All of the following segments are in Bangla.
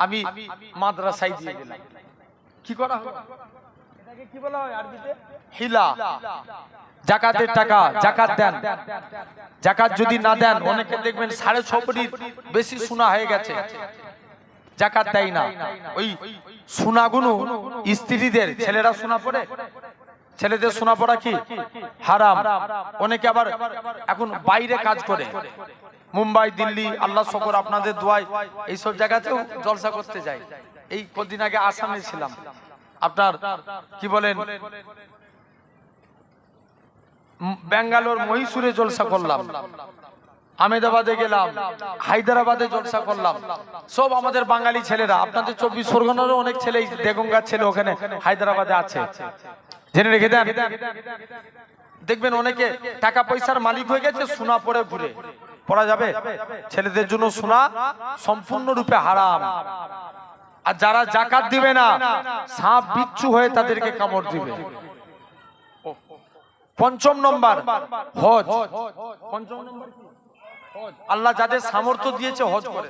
আমি মাদ্রাসায় দিয়ে দিলাম। কি করা হলো? এটাকে কি বলা হয় আরবিতে? হিলা। যাকাতের টাকা যাকাত দেন, যাকাত যদি না দেন অনেকে দেখবেন 6.5 কোটি বেশি সোনা হয়ে গেছে, যাকাত দেয় না। ওই সোনাগুলো স্ত্রীদের, ছেলেরা সোনা পড়ে, ছেলেদের সোনা পড়া কি হারাম। অনেকে আবার এখন বাইরে কাজ করে, মুম্বাই দিল্লি, আল্লাহ শকর আপনাদের দোয়ায় এইসব জায়গাতেও জলসা করতে যায়। এই কদিন আগে আসামে ছিলাম, আপনার কি বলেন বেঙ্গালোর মহীশূরে জলসা করলাম, আহমেদাবাদে গেলাম, হায়দ্রাবাদে জলসা করলাম। সব আমাদের বাঙালি ছেলেরা। আপনাদের 24 পরগনারও অনেক ছেলে, দেগঙ্গার ছেলে ওখানে হায়দ্রাবাদে আছে, জেনে রেখে দেন। দেখবেন অনেকে টাকা পয়সার মালিক হয়ে গেছে, সোনা পরে ঘুরে। পড়া যাবে? ছেলেদের জন্য সোনা সম্পূর্ণরূপে হারাম। আর যারা যাকাত দিবে না, সাপ বিচ্ছু হয়ে তাদেরকে কামড় দিবে। 5 নম্বর হজ। 5 নম্বর হজ। আল্লাহ যাদের সামর্থ্য দিয়েছে হজ করে।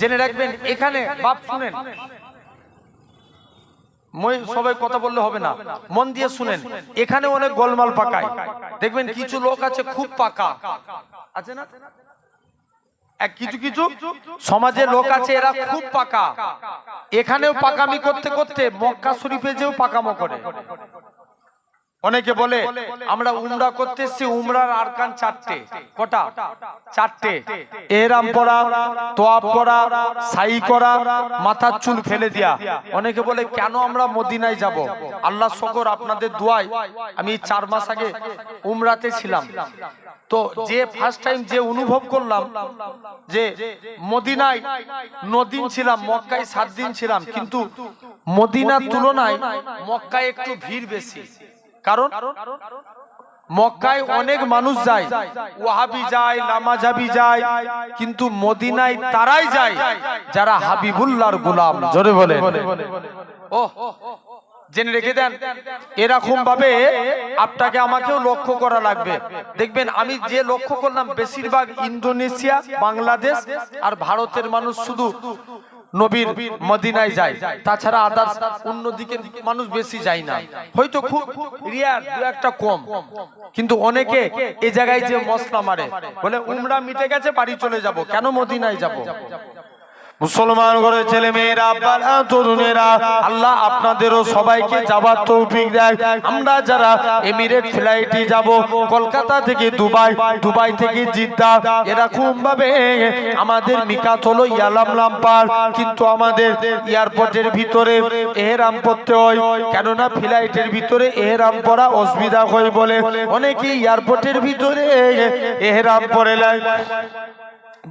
জেনে রাখবেন, এখানে বাপ শুনেন, সবাই কথা বললে হবে না, মন দিয়ে শুনেন। এখানে অনেক গোলমাল পাকায়। দেখবেন কিছু লোক আছে খুব পাকা আছে না, কিছু কিছু সমাজের লোক আছে এরা খুব পাকা। এখানেও পাকামি করতে করতে মক্কা শরীফে যেও পাকামো করে। অনেকে বলে আমরা উমরা করতে এসেছি, উমরার আরকান 4টে। কটা? 4টে। এহরাম পরা, তোয়াব করা, সাই করা, মাথার চুল ফেলে দেয়া। অনেকে বলে কেন আমরা মদিনায় যাব? আল্লাহ শকর আপনাদের দোয়ায় আমি 4 মাস আগে উমরাতে ছিলাম। তো যে ফার্স্ট টাইম যে অনুভব করলাম যে মদিনায় 9 দিন ছিলাম, মক্কায় 7 দিন ছিলাম, কিন্তু মদিনার তুলনায় মক্কায় একটু ভিড় বেশি। কারণ মক্কায় অনেক মানুষ যায়, ওয়াহাবি যায়, নামাজাবি যায়, কিন্তু মদিনায় তারাই যায় যারা হাবিবুল্লাহর গোলাম। জোরে বলে ও, জেনে রেখে দেন। এরকম ভাবে আপনাকে আমাকেও লক্ষ্য করা লাগবে। দেখবেন আমি যে লক্ষ্য করলাম, বেশিরভাগ ইন্দোনেশিয়া, বাংলাদেশ আর ভারতের মানুষ শুধু নবীর মদিনায় যায়, তাছাড়া আদার্স অন্য দিকের মানুষ বেশি যায় না। হয়তো খুব রিয়ার, দু একটা কম, কিন্তু অনেকে এই জায়গায় যে মশলা মারে, বলে উমরা মিটে গেছে বাড়ি চলে যাব, কেন মদিনায় যাব? মুসলমান ঘরের ছেলে মেয়েরা, আব্বারা, তরুণেরা, আল্লাহ আপনাদেরও সবাইকে যাবার তৌফিক দেয়। আমরা যারা এমিরেট ফ্লাইটে যাব, কলকাতা থেকে দুবাই, দুবাই থেকে জিদ্দা, এরকম ভাবে আমাদের মিকাত হলো ইয়ালামলামপার, কিন্তু আমাদের এয়ারপোর্টের ভিতরে এহরাম পরতে হয়। কেননা ফ্লাইটের ভিতরে এহরাম পরা অসুবিধা হয় বলে অনেকে এয়ারপোর্টের ভিতরে এহরাম পরে নেয়।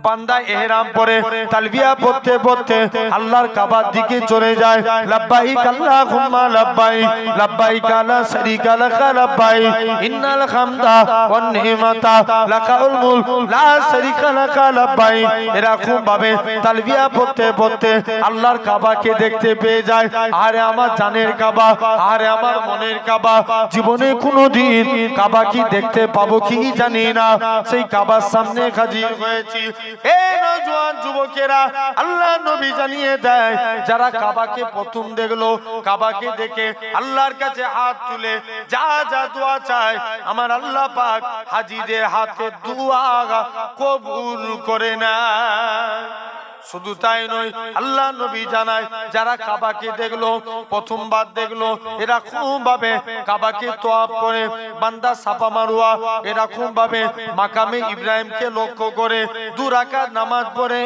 বান্দা এহরাম পরে তালবিয়া পড়তে পড়তে আল্লাহর কাবার দিকে চলে যায়। লাব্বাইক আল্লাহুম্মা লাব্বাইক, লাব্বাইক লা শারীকা লাক লাব্বাইক, ইন্নাল হামদা ওয়ান নি'মাতা লাকাল মুলক লা শারীকা লাক লাব্বাইক। এরকম ভাবে তালবিয়া পড়তে পড়তে আল্লাহর কাবাকে দেখতে পেয়ে যায়। আরে আমার জানের কাবা, আরে আমার মনের কাবা। জীবনে কোনোদিন কাবা কি দেখতে পাবো কি জানি না, সেই কাবার সামনে হাজির হয়েছি। হে নওজোয়ান যুবকেরা, আল্লাহ নবী জানিয়ে দেয়, যারা কাবাকে প্রথম দেখলো, কাবাকে দেখে আল্লাহর কাছে হাত তুলে যা যা দোয়া চায়, আমার আল্লাহ পাক হাজীদের হাতে দোয়া কবুল করে না। শুধু তাই নয়, আল্লাহ নবী জানায়, যারা কাবাকে দেখলো, প্রথমবার দেখলো, এরকম ভাবে কাবাকে তোয়াব করে বান্দা সাফা মারওয়া, এরকম ভাবে মাকামে ইব্রাহিমকে লক্ষ্য করে 2 রাকাত নামাজ পড়ে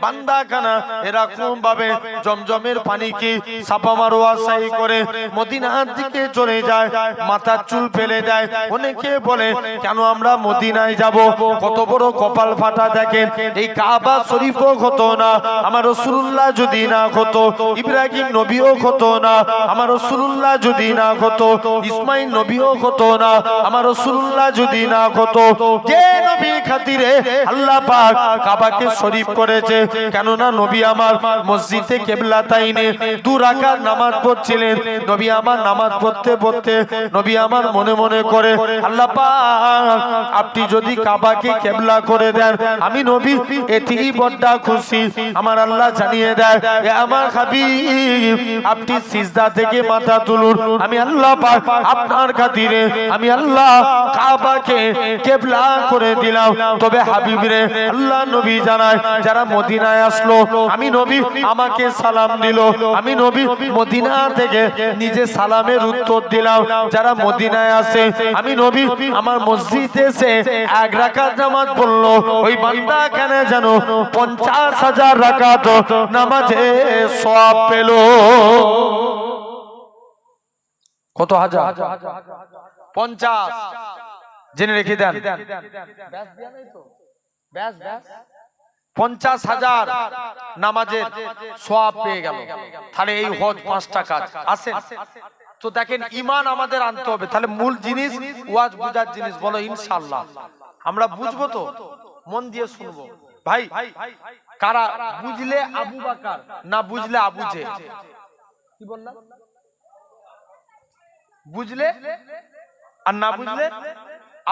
বান্দা খানা এরকম ভাবে জমজমের পানিকে সাফা মারওয়া সাই করে মদিনার দিকে চলে যায়, মাথার চুল ফেলে দেয়। অনেকে বলে কেন আমরা মদিনায় যাব? কত বড় কপাল ফাটা! দেখেন, এই কাবা শরীফও কত না, আমার রাসূলুল্লাহ যদি না হতো, ইব্রাহিম নবীও হতো না, আমার রাসূলুল্লাহ যদি না হতো, ইসমাইল নবীও হতো না, আমার রাসূলুল্লাহ যদি না হতো, কে নবী খাতিরে আল্লাহ পাক কাবাকে শরীফ করেছে? কেননা নবী আমার মসজিদে কিবলাতাইনে 2 রাকাত নামাজ পড়ছিলেন। নবী আমার নামাজ পড়তে পড়তে নবী আমার মনে মনে করে, আল্লাহ পাক আপনি যদি কাবাকে কিবলা করে দেন, আমি নবী এতেই বড় খুশি। আমার আল্লাহ জানিয়ে দেয়, এ আমার হাবিব আপনি সিজদা থেকে মাথা তুলুন, আমি আল্লাহ পাক আপনার খাতিরে আমি আল্লাহ কাবাকে কিবলা করে দিলাম। তবে হাবিব রে, আল্লাহ নবী জানায়, যারা মদিনায় আসলো আমি নবী আমাকে সালাম দিল, আমি নবী মদিনা থেকে নিজে সালামের উত্তর দিলাম। যারা মদিনায় আসে আমি নবী আমার মসজিদে এসে 1 রাকাত নামাজ পড়লো, ওই বান্দা কেন জানো 50,000 রাকাত নামাজে সওয়াব পেল। কত হাজার? 50। জেনে রেখে দেন, 50,000 নামাজের সওয়াব পেয়ে গেল। তাহলে এই হজ 5টা কাজ আসেন তো দেখেন, ঈমান আমাদের আনতে হবে। তাহলে মূল জিনিস ওয়াজ বুঝার জিনিস, বলো ইনশাআল্লাহ আমরা বুঝবো তো, মন দিয়ে শুনবো। ভাই কারা বুঝলে আবু বকর, না বুঝলে আবু জেহেল? কি বললাম? বুঝলে আর না বুঝলে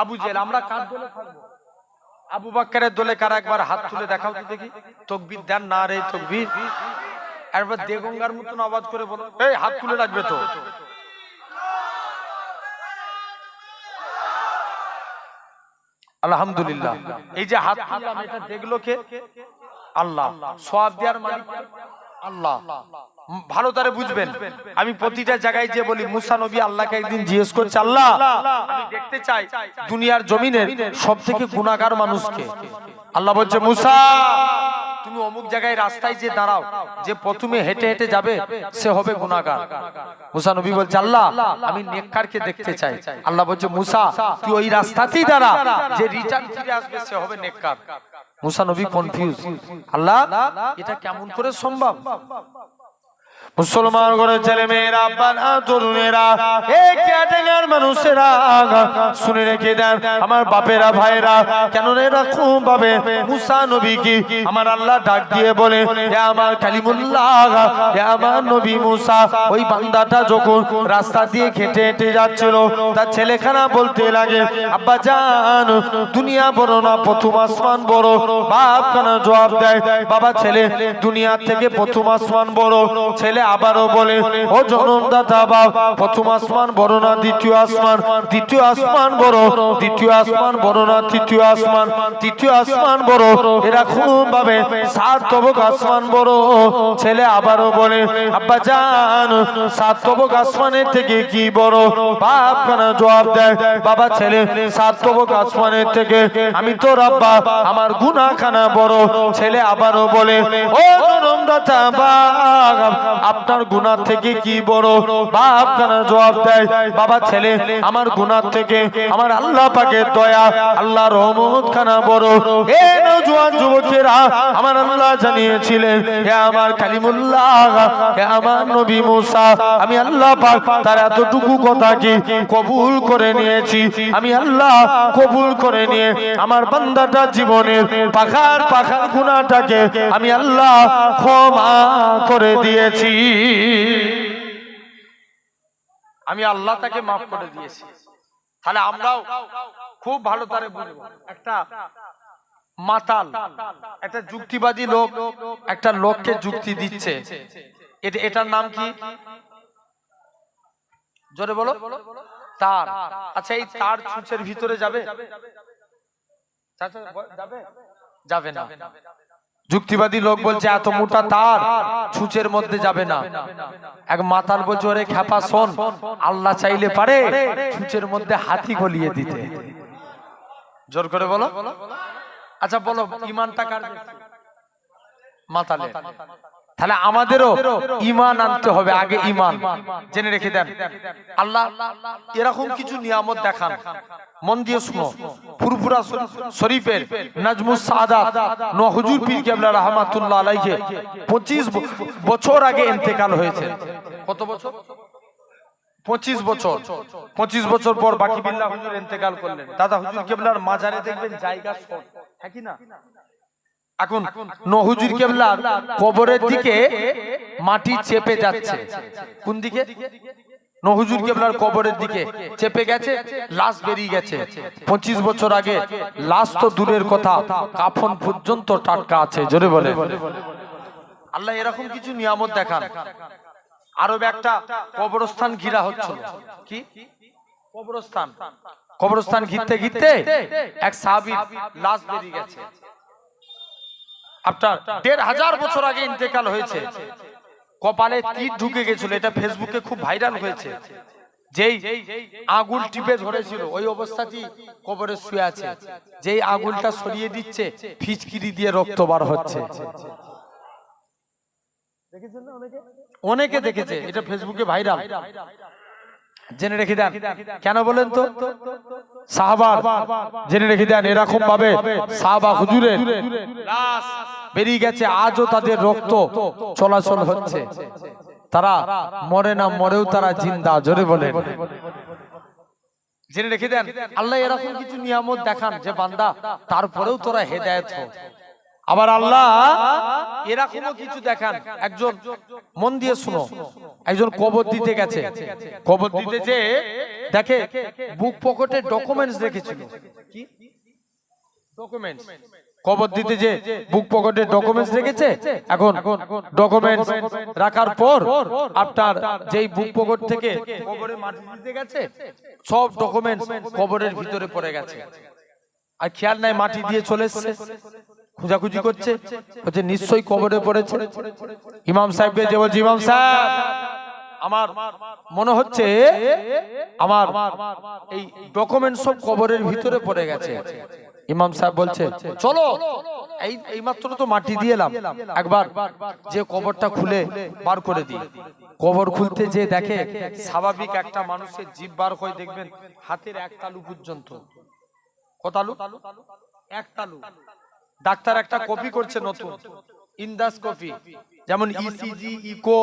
আবু জেহেল। আমরা কার দলে থাকবো? আবু বকরের দলে কারা? একবার হাত তুলে দেখাও তো দেখি। তাকবীর দেন না রে, তাকবীর। একবার দেগঙ্গার মতন আওয়াজ করে বলো, এই হাত তুলে রাখবে তো। আলহামদুলিল্লাহ। এই যে হাত তুললাম, এটা দেখলো কে? আল্লাহ। সওয়াব দেওয়ার মালিক আল্লাহ। ভালো করে বুঝবেন, আমি প্রতিটা জায়গায় যে বলি, মুসা নবী আল্লাহকে একদিন জিজ্ঞেস করছে, আল্লাহ আমি দেখতে চাই দুনিয়ার জমিনের সবথেকে গুনাহগার মানুষকে। আল্লাহ বলছে, মুসা তুমি অমুক জায়গায় রাস্তায় যে দাঁড়াও, যে প্রথমে হেঁটে হেঁটে যাবে সে হবে গুনাহগার। মুসা নবী বলছে, আল্লাহ আমি নেককারকে দেখতে চাই। আল্লাহ বলছে, মুসা তুই ওই রাস্তাতেই দাঁড়া, যে রিটার্ন ফিরে আসবে সে হবে নেককার। মুসা নবী কনফিউজ, আল্লাহ এটা কেমন করে সম্ভব? মুসলমান ঘরের ছেলে মেয়েরা, বাবা তরুণেরা, এই ক্যাটাগরির মানুষেরা শুনে রেখে দেন, আমার বাপেরা ভাইরা, কেন এরা খুব ভাবে মুসা নবীকে আমার আল্লাহ ডাক দিয়ে বলে, হে আমার কালিমুল্লাহ, হে আমার নবী মুসা। ওই বান্দাটা যখন রাস্তা দিয়ে হেঁটে হেঁটে যাচ্ছিল, তার ছেলেখানা বলতে লাগে, আব্বা জান দুনিয়া বড় না প্রথম আসমান বড়। বাপ কানা জবাব দেয়, বাবা ছেলে দুনিয়া থেকে প্রথম আসমান বড়। ছেলে আবারও বলে, ও জনমদাতা বাপ, প্রথম আসমান বড় না দ্বিতীয় আসমান? দ্বিতীয় আসমান বড়। দ্বিতীয় আসমান বড় না তৃতীয় আসমান? তৃতীয় আসমান বড়। এরকম ভাবে 7 তবক আসমান বড়। ছেলে আবারও বলে, আব্বা জান 7 তবক আসমানের থেকে কি বড়? বাপ কেন জবাব দেয়, বাবা ছেলে 7 তবক আসমানের থেকে আমি তোর আব্বা আমার গুনাহখানা বড়। ছেলে আবারও বলে, ও জনমদাতা বাপ, আপনার গুনাহ থেকে কি বড়? বাপ কেন জবাব দেয়, বাবা ছেলে আমার গুনাহ থেকে আমার আল্লাহ পাকের দয়া, আল্লাহর রহমত খানা বড়। হে নওজোয়ান যুবকেরা, আমার আল্লাহ জানিয়েছিলেন, হে আমার কালিমুল্লাহ, হে আমার নবী মুসা, আমি আল্লাহ পাক তার এতটুকু কথাকে কবুল করে নিয়েছি। আমি আল্লাহ কবুল করে নিয়ে আমার বান্দাটা জীবনের পাখার পাখার গুনাহটাকে আমি আল্লাহ ক্ষমা করে দিয়েছি। আমি আল্লাহ তাকে মাফ করে দিয়েছি। তাহলে আমরাও খুব ভালো করে বুঝবো, একটা মাতাল, একটা যুক্তিবাদী লোক একটা লোককে যুক্তি দিচ্ছে, এটার নাম কি? জোরে বলো। তার। আচ্ছা এই তার ছুঁচের ভিতরে যাবে? যাবে না। যুক্তিবাদী লোক বলছে এত মোটা তার ছুঁচের মধ্যে যাবে না। এক মাতাল বলছে, ওরে খ্যাপা শোন, আল্লাহ চাইলে পারে ছুঁচের মধ্যে হাতি গলিয়ে দিতে। জোর করে বলো। আচ্ছা বলো, ইমানটা কার? মাতালের। তাহলে আমাদেরও ঈমান আনতে হবে, আগে ঈমান জেনে রেখে দেন। আল্লাহ এরকম কিছু নিয়ামত দেখান, মন দিয়ে শুনো। ফুরফুরা শরীফের নাজমুস সাদাত নোয়া হুজুর পীর কেবলা রাহমাতুল্লাহ আলাইহি 25 বছর আগে ইন্তেকাল হয়েছে। কত বছর? 25 বছর। 25 বছর পর বাকি বিল্লাহ হুজুর ইন্তেকাল করলেন। দাদা হুজুর কেবলার মাজারে দেখবেন জায়গা শর্ট, হ্যাঁ কি না? এখন নোয়া হুজুর কেবলার কবরের দিকে মাটি চেপে যাচ্ছে। কোন দিকে? নোয়া হুজুর কেবলার কবরের দিকে চেপে গেছে, লাশ বেরিয়ে গেছে। 25 বছর আগে লাশ তো দূরের কথা, কাফন পর্যন্ত টাটকা আছে। জোরে বলে আল্লাহ এরকম কিছু নিয়ামত দেখান। আরব একটা কবরস্থান ঘিরা হচ্ছিল। কি কবরস্থান? কবরস্থান ঘিরতে ঘিরতে এক সাহাবীর লাশ বেরিয়ে গেছে। আপনার 1500 বছর আগে ইন্তেকাল হয়েছে। কপালে তীর ঢুকে গেছিল, এটা ফেসবুকে খুব ভাইরাল হয়েছে। যেই আগুল টিপে ধরেছিল ওই অবস্থাতেই কবরে শুয়ে আছে। যেই আগুলটা সরিয়ে দিচ্ছে ফিচকিরি দিয়ে রক্ত বার হচ্ছে। দেখেছেন না? অনেকে দেখেছে, এটা ফেসবুকে ভাইরাল। জেনে রেখে দেন, কেন বলেন তো? সাহাবা জেনে রেখে দেন, এরকম ভাবে সাহাবা হুজুরের লাশ বেরিয়ে গেছে, আজও তাদের রক্ত চলাচল হচ্ছে। তারা মরে না, মরেও তারা জিন্দা। জোরে বলেন। জেনে রেখে দেন, আল্লাহ এরকম কিছু নিয়ামত দেখান যে বান্দা তারপরেও তোরা হেদায়েত হও। আবার আল্লাহ এরকমও কিছু দেখান, একজন মন দিয়ে শুনো, একজন কবর দিতে গেছে। কবর দিতে যে দেখে বুক পকেটে ডকুমেন্টস রেখেছিল। কি ডকুমেন্টস? কবর দিতে যে বুক পকেটে ডকুমেন্টস রেখেছে। এখন ডকুমেন্টস রাখার পর আপনার যেই বুক পকেট থেকে কবরে মাটি দিতে গেছে, সব ডকুমেন্টস কবরের ভিতরে পড়ে গেছে। আর খেয়াল নাই, মাটি দিয়ে চলে এসেছে। খুঁজাখুঁজি করছে, বলছে নিশ্চয়ই কবরে পড়েছে। ইমাম সাহেবকে যে বলছে, ইমাম সাহেব আমার মনে হচ্ছে আমার এই ডকুমেন্ট সব কবরের ভিতরে পড়ে গেছে। ইমাম সাহেব বলছে চলো, এই মাত্র তো মাটি দিয়ে এলাম, একবার যে কবরটা খুলে বার করে দিই। কবর খুলতে যে দেখে স্বাভাবিক একটা মানুষের জিভ বার হয়, দেখবেন হাতের এক তালু পর্যন্ত। কত তালু? এক তালু। ডাক্তার একটা কপি করছে নতুন, ইন্দাস কপি, যেমন ইসিজি, ইকো,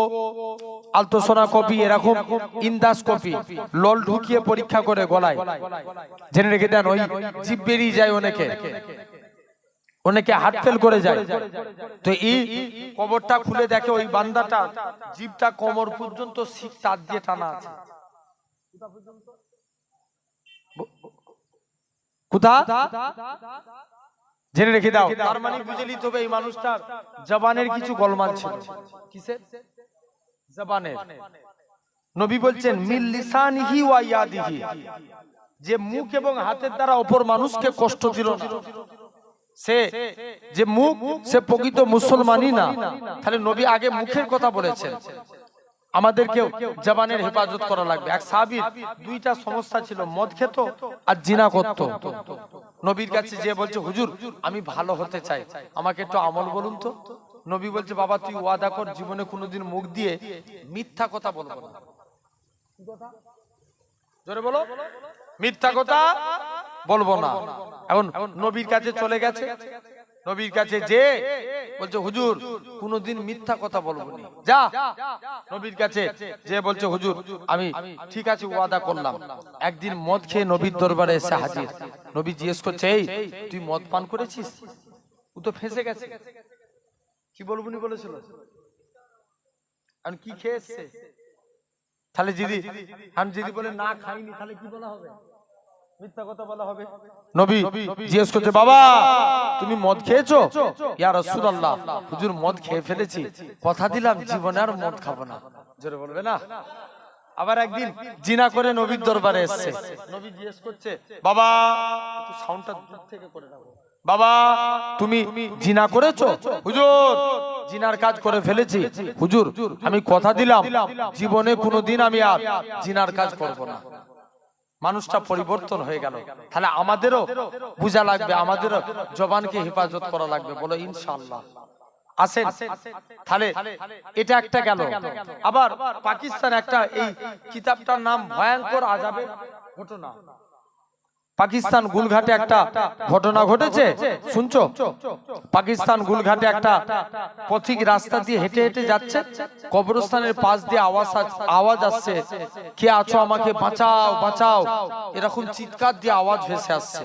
আলট্রাসোনোগ্রাফি, এরকম ইন্দাস কপি লল ঢুকিয়ে পরীক্ষা করে গলায়। জেনে রেখে দেন, ওই জিভ বেরিয়ে যায় অনেকে, অনেকে হার্ট ফেল করে যায়। তো এই কবরটা খুলে দেখে ওই বান্দাটা জিভটা কোমর পর্যন্ত শিক তার দিয়ে টানা আছে। কোথা? জেনে রেখে দাও, তার মানে বুঝে নিতে হবে এই মানুষটার জবানের কিছু গোলমাল ছিল। কিসের? জবানের। নবী বলছেন মিল লিসানিহি ওয়া ইয়াদিহি, যে মুখ এবং হাতের দ্বারা অপর মানুষকে কষ্ট দিল না, সে যে মুখ, সে প্রকৃত মুসলমানই না। তাহলে নবী আগে মুখের কথা বলেছেন, আমাদেরকেও জবানের হেফাজত করা লাগবে। এক সাহাবীর দুইটা সমস্যা ছিল, মদ খেত আর জিনা করত। নবীর কাছে যে বলছে, হুজুর আমি ভালো হতে চাই, আমাকে একটু আমল বলুন তো। নবী বলছে, বাবা তুই ওয়াদা কর জীবনে কোনোদিন মুখ দিয়ে মিথ্যা কথা বলবো না। জোরে বলো, মিথ্যা কথা বলবো না। এখন নবীর কাছে চলে গেছে, নবীর কাছে যে বলছে, হুজুর কোনোদিন মিথ্যা কথা বলবো না। যা নবীর কাছে যে বলছে, হুজুর আমি ঠিক আছে ওয়াদা করলাম। একদিন মদ খেয়ে নবীর দরবারে এসে হাজির। নবী জিজ্ঞেস করছে, এই তুই মদ পান করেছিস? ও তো ফেঁসে গেছে, কি বলবো নি বলেছিল, আর কি খেয়েছে? তাহলে যদি আমি যদি বলে না খাইনি, তাহলে কি বলা হবে? মিথ্যা কথা বলা হবে। নবী জিজ্ঞেস করছে, বাবা তুমি মদ খেয়েছো? ইয়া রাসূলুল্লাহ, হুজুর মদ খেয়ে ফেলেছি, কথা দিলাম জীবনে আর মদ খাবো না। জোরে বলবে না? আবার একদিন জিনা করে নবীর দরবারে এসেছে। নবী জিজ্ঞেস করছে, বাবা একটু সাউন্ডটা দূর থেকে করে দাও, বাবা তুমি জিনা করেছো? হুজুর জিনার কাজ করে ফেলেছি, হুজুর আমি কথা দিলাম জীবনে কোনোদিন আমি আর জিনার কাজ করব না। মানুষটা পরিবর্তন হয়ে গেল। তাহলে আমাদেরও বোঝা লাগবে, আমাদেরও জবানকে হেফাজত করা লাগবে। বলো ইনশাআল্লাহ। আসেন, তাহলে এটা একটা গেল। আবার পাকিস্তান একটা, এই কিতাবটার নাম ভয়ঙ্কর আযাবের ঘটনা। পাকিস্তান গুলঘাটে একটা ঘটনা ঘটেছে, শুনছো? পাকিস্তান গুলঘাটে একটা পথিক রাস্তা দিয়ে হেঁটে হেঁটে যাচ্ছে, কবরস্থানের পাশ দিয়ে আওয়াজ আসছে, কে আছো আমাকে বাঁচাও বাঁচাও, এরকম চিৎকার দিয়ে আওয়াজ ভেসে আসছে।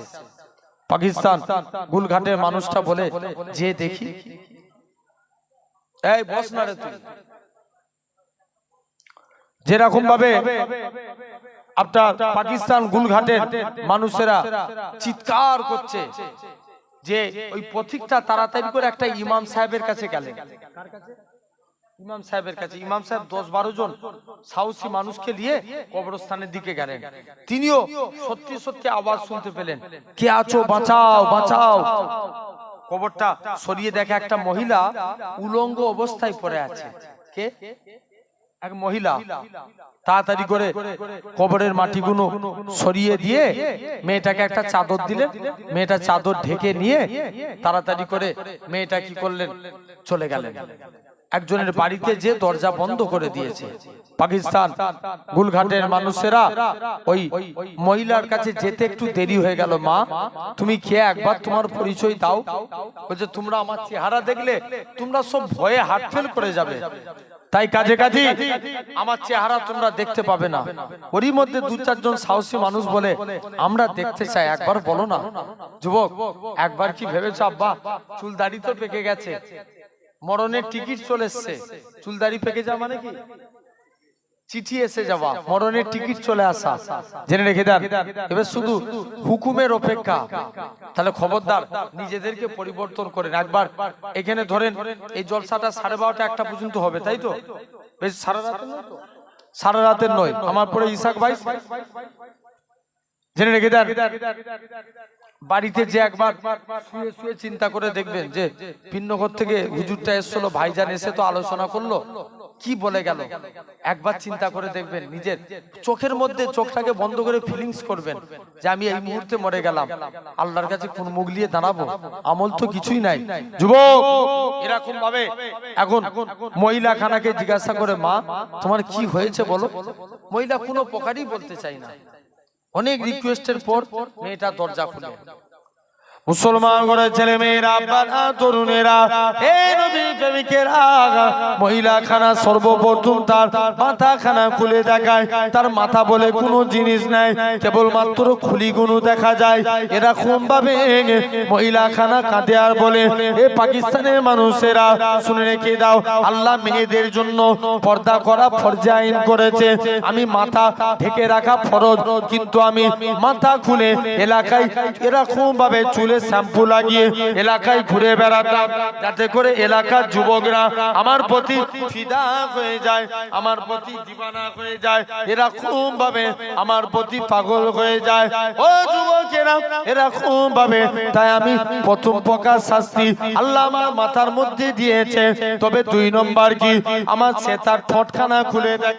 পাকিস্তান গুলঘাটের মানুষটা বলে, যে দেখি, এই বস না রে তুই। যেরকম ভাবে আপনার পাকিস্তান গুলঘাটের মানুষেরা চিৎকার করছে, যে ওই পথিকটা তাড়াতাড়ি করে একটা ইমাম সাহেবের কাছে গেলেন। ইমাম সাহেবের কাছে, ইমাম সাহেব 10-12 জন সাহসী মানুষকে নিয়ে কবরস্থানের দিকে গেলেন। তিনিও সত্যি সত্যি আওয়াজ শুনতে পেলেন, কে আছো বাঁচাও বাঁচাও। কবরটা সরিয়ে দেখে একটা মহিলা উলঙ্গ অবস্থায় পড়ে আছে। কে? এক মহিলা। তাড়াতাড়ি করে কবরের মাটিগুলো সরিয়ে দিয়ে মেয়েটাকে একটা চাদর দিলেন। মেয়েটা চাদর ঢেকে নিয়ে তাড়াতাড়ি করে মেয়েটা কি করলেন, চলে গেলেন। একজনের বাড়িতে যে দরজা বন্ধ করে দিয়েছে। পাকিস্তান গুলঘাটের মানুষেরা ওই মহিলার কাছে যেতে একটু দেরি হয়ে গেল। মা, তুমি খেয়ে একবার তোমার পরিচয় দাও। বলছে, তোমরা আমার চেহারা দেখলে তোমরা সব ভয়ে হার্ট ফেল করে যাবে, তাই কাজে কাজে আমার চেহারা তোমরা দেখতে পাবে না। ওরই মধ্যে 2-4 জন সাহসী মানুষ বলে, আমরা দেখতে চাই, একবার বলো না। যুবক, একবার কি ভেবেছো আব্বা? চুল দাড়ি তো পেকে গেছে, মরণের টিকিট চলে এসছে। চুল দাড়ি পেকে যাওয়া মানে কি? চিঠি এসে যাওয়া, মরণের টিকিট চলে আসা, জেনে রেখে দেন। এবার শুধু হুকুমের অপেক্ষা। তাহলে খবরদার নিজেদেরকে পরিবর্তন করেন। একবার এখানে ধরেন এই জলসাটা 12:30 1টা পর্যন্ত হবে, তাই তো? বেশ সারা রাতের নয়। আমার পরে ইসাক ভাই, জেনে রেখে দেন। বাড়িতে যে একবার শুয়ে শুয়ে চিন্তা করে দেখবেন যে ভিন্নঘর থেকে হুজুরটা এসছিল, ভাইজান এসে তো আলোচনা করলো, কি বলে গেল। একবার চিন্তা করে দেখবেন, নিজের চোখের মধ্যে চোখটাকে বন্ধ করে ফিলিংস করবেন যে আমি এই মুহূর্তে মরে গেলাম, আল্লাহর কাছে কোন মুখ নিয়ে দাঁড়াবো? আমল তো কিছুই নাই। যুবক, এরকম ভাবে এখন মহিলা খানাকে জিজ্ঞাসা করে, মা তোমার কি হয়েছে বলো। মহিলা কোনো প্রকারই বলতে চাই না। অনেক রিকোয়েস্টের পর মেয়েটা দরজা খুলে। মুসলমান করে ছেলে মেয়েরা, বাবা তরুণেরা, এই নবীর প্রেমিকেরা, মহিলা খানা সর্বপ্রথম তার মাথা খানা খুলে দেখায়। তার মাথা বলে কোনো জিনিস নাই, কেবলমাত্র খুলিগুলো দেখা যায়। এরকম ভাবে মহিলা খানা কাঁদে আর বলে, এ পাকিস্তানের মানুষেরা শুনে রেখে দাও, আল্লাহ মেয়েদের জন্য পর্দা করা ফরজে আইন করেছে। আমি মাথা ঢেকে রাখা ফরজ, কিন্তু আমি মাথা খুলে এলাকায় এরকম ভাবে চুলে শ্যাম্পু লাগিয়ে এলাকায় ঘুরে বেড়াতাম, যাতে করে এলাকার যুবকরা আমার প্রতি ফিদা হয়ে যায়, আমার প্রতি দিওয়ানা হয়ে যায়, এরকম ভাবে আমার প্রতি পাগল হয়ে যায়। ও যুবকেরা, এরকম ভাবে তাই আমি প্রথম প্রকার শাস্তি আল্লাহ আমার মাথার মধ্যে দিয়েছে। তবে 2 নম্বর কি, আমার সে তার ঠোঁটখানা খুলে দেয়।